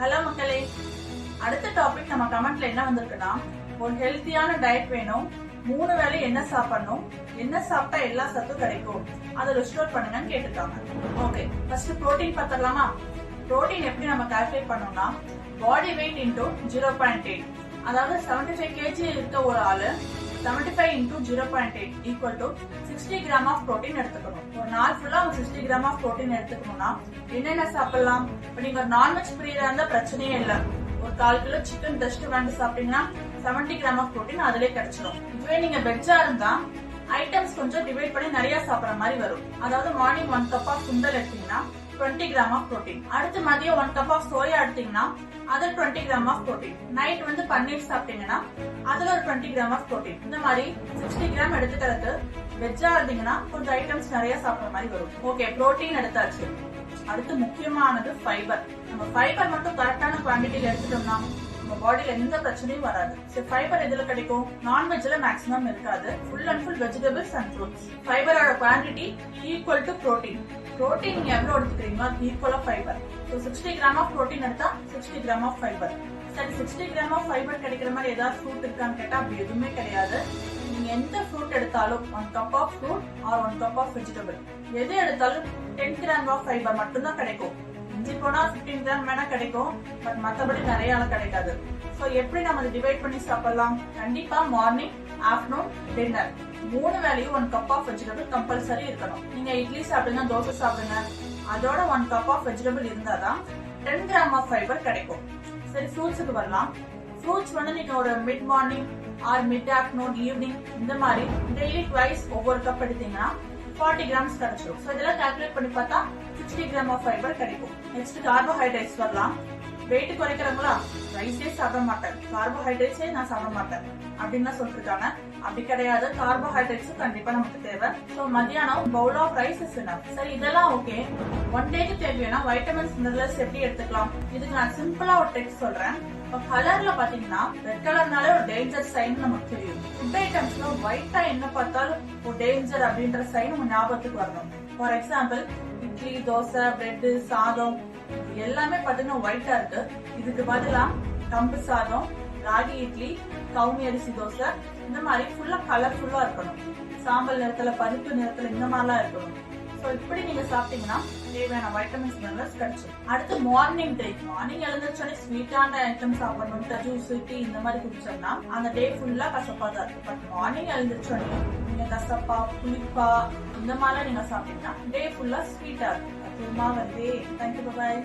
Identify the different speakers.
Speaker 1: Hello மக்களே, அடுத்த topic நம்ம கமெண்ட்ல என்ன வந்திருக்குன்னா, ஒரு ஹெல்த்தியான டயட் வேணும், 3 வேளை என்ன சாப்பிடணும், என்ன சாப்பிட்டா எல்லா சத்தும் கிடைக்கும், அதை லிஸ்ட் பண்ணுங்கன்னு கேட்டிருக்காங்க. ஓகே, ஃபர்ஸ்ட் புரோட்டீன் பார்த்துடலாமா? புரோட்டீன் எப்படி நம்ம கால்குலேட் பண்ணோம்னா, பாடி வெயிட் இன்டூ 0.8, அதாவது 75 kg இருக்க ஒரு ஆளு 75 into 0.8 equal to 60 gram of protein எடுத்துக்கணும். ஒரு நாள் ஃபுல்லா 60 gram of protein எடுத்துக்கணும்னா என்னென்ன சாப்பிடலாம்? இப்ப நீங்க ஒரு நான்வெஜ் பிரியரா இருந்தா பிரச்சனையே இல்ல. ஒரு 1/4 கிலோ சிக்கன் டெஸ்ட் வாங்கி சாப்பிட்டீங்கன்னா 70 gram of protein அதிலே கிடைச்சிடும். இதுவே நீங்க வெஜ்ஜா இருந்தா ஐட்டம்ஸ் கொஞ்சம் டிவைட் பண்ணி நிறைய சாப்பிடுற மாதிரி வரும். அதாவது மார்னிங் 1 cup of சுண்டல் எடுத்தீங்கன்னா 20 gram of protein. அடுத்து மதியம் 1 cup of சோயா எடுத்தீங்கன்னா அதுல 20 gram of protein. நைட் வந்து பன்னீர் சாப்பிட்டீங்கன்னா அதுல ஒரு 20 gram of protein. இந்த மாதிரி 60 gram எடுத்துக்கிறது. வெஜ்ஜா இருந்தீங்கன்னா கொஞ்சம் ஐட்டம்ஸ் நிறைய சாப்பிடுற மாதிரி வரும். ஓகே, புரோட்டீன் எடுத்தாச்சு. அடுத்து முக்கியமானது ஃபைபர். நம்ம ஃபைபர் மட்டும் கரெக்டான குவான்டிட்டியில எடுத்துட்டோம்னா நம்ம பாடியில எந்த பிரச்சனையும் வராது. சோ ஃபைபர் எதுல கிடைக்கும்? நான்வெஜ்ல மேக்ஸிமம் இருக்காது. Full and full vegetables and fruits. ஃபைபரோட quantity equal to protein. Protein நீங்க எவ்வளவு எடுத்துக்கிறீங்களோ அது ஈக்குவலா fibre. So 60 gram of protein எடுத்தா 60 gram ஆஃப் ஃபைபர். சரி, 60 gram ஆஃப் ஃபைபர் கிடைக்கிற மாதிரி ஏதாவது ஃப்ரூட் இருக்கான்னு கேட்டா அப்படி எதுவுமே கிடையாது. நீங்க எந்த ஃப்ரூட் எடுத்தாலும் 1 cup of fruit or 1 cup of vegetable எது எடுத்தாலும் 10 gram ஆஃப் ஃபைபர் மட்டும்தான் கிடைக்கும். இஞ்சி போனா 15 gram வேணா கிடைக்கும், பட் மத்தபடி நிறைய கிடைக்காது. சோ எப்படி நம்ம அதை டிவைட் பண்ணி சாப்பிடலாம்? கண்டிப்பா மார்னிங், ஆஃப்டர்நூன், டின்னர் 3 வேளையும் 1 cup ஆஃப் வெஜிடபிள் கம்பல்சரி இருக்கணும். நீங்க இட்லி சாப்பிடுங்க, தோசை சாப்பிடுங்க, அதோட 1 cup ஆஃப் வெஜிடபிள் இருந்தாதான் 10 gram ஆஃப் ஃபைபர் கிடைக்கும். சரி, ஃப்ரூட்ஸுக்கு வரலாம். ஃப்ரூட்ஸ் வந்து நீங்க ஒரு mid morning or mid afternoon, evening இந்த மாதிரி டெய்லி ட்வைஸ் ஒவ்வொரு கப் எடுத்தீங்கன்னா 40 grams கிடைச்சிடும். சோ இதெல்லாம் கால்குலேட் பண்ணி பார்த்தா 60 gram ஆஃப் ஃபைபர் கிடைக்கும். நெக்ஸ்ட் கார்போஹைட்ரேட்ஸ் வரலாம். வெயிட் குறைக்கிறவங்களா ரைஸே சாப்பிட மாட்டேன், கார்போஹைட்ரேட்ஸே நான் சாப்பிட மாட்டேன் அப்படின்னு சொல்லிருக்காங்க. அப்படி கிடையாது, கார்போஹைட்ரேட்ஸும் கண்டிப்பா நமக்கு தேவை. சோ மத்தியானம் bowl of rice is enough. சரி, இதெல்லாம் ஓகே. 1 டேக்கு தேவையான வைட்டமின்ஸ், மினரல்ஸ் எப்படி எடுத்துக்கலாம்? இதுக்கு நான் சிம்பிளா ஒரு டெக்ஸ்ட் சொல்றேன். இப்ப கலர்ல பாத்தீங்கன்னா ரெட் கலர்னாலே ஒரு டேஞ்சர் சைன் நமக்கு தெரியும். ஃபுட் ஐட்டம்ஸ்ல ஒயிட்டா என்ன பார்த்தாலும் ஒரு டேஞ்சர் அப்படின்ற சைன் உங்க ஞாபகத்துக்கு வரணும். For example, idli, dosa, bread, சாதம் எல்லாமே பாத்தீங்கன்னா ஒயிட்டா இருக்கு. இதுக்கு பதிலா கம்பு சாதம், ராகி இட்லி, கவுனி அரிசி தோசை இந்த மாதிரி ஃபுல்லா கலர்ஃபுல்லா இருக்கணும். சாம்பல் நிறத்துல, பருப்பு நிறத்துல இந்த மாதிரிலாம் இருக்கணும். சோ இப்படி நீங்க சாப்பிட்டீங்கன்னா தேவையான வைட்டமின்ஸ், மினரல்ஸ் கிடைச்சிடும். அடுத்து மார்னிங் டைம். மார்னிங் எழுந்திரிச்சோடனே ஸ்வீட்டான ஐட்டம் சாப்பிடணும், ஜூஸ், டீ இந்த மாதிரி குடிச்சோம்னா அந்த டே ஃபுல்லா கசப்பா தான் இருக்கு. பட் மார்னிங் எழுந்திரிச்சோடனே நீங்க கசப்பா, புளிப்பா இந்த மாதிரி நீங்க சாப்பிட்டீங்கன்னா டே ஃபுல்லா ஸ்வீட்டா இருக்கும். அது வருதே. தேங்க்யூ, பாய்.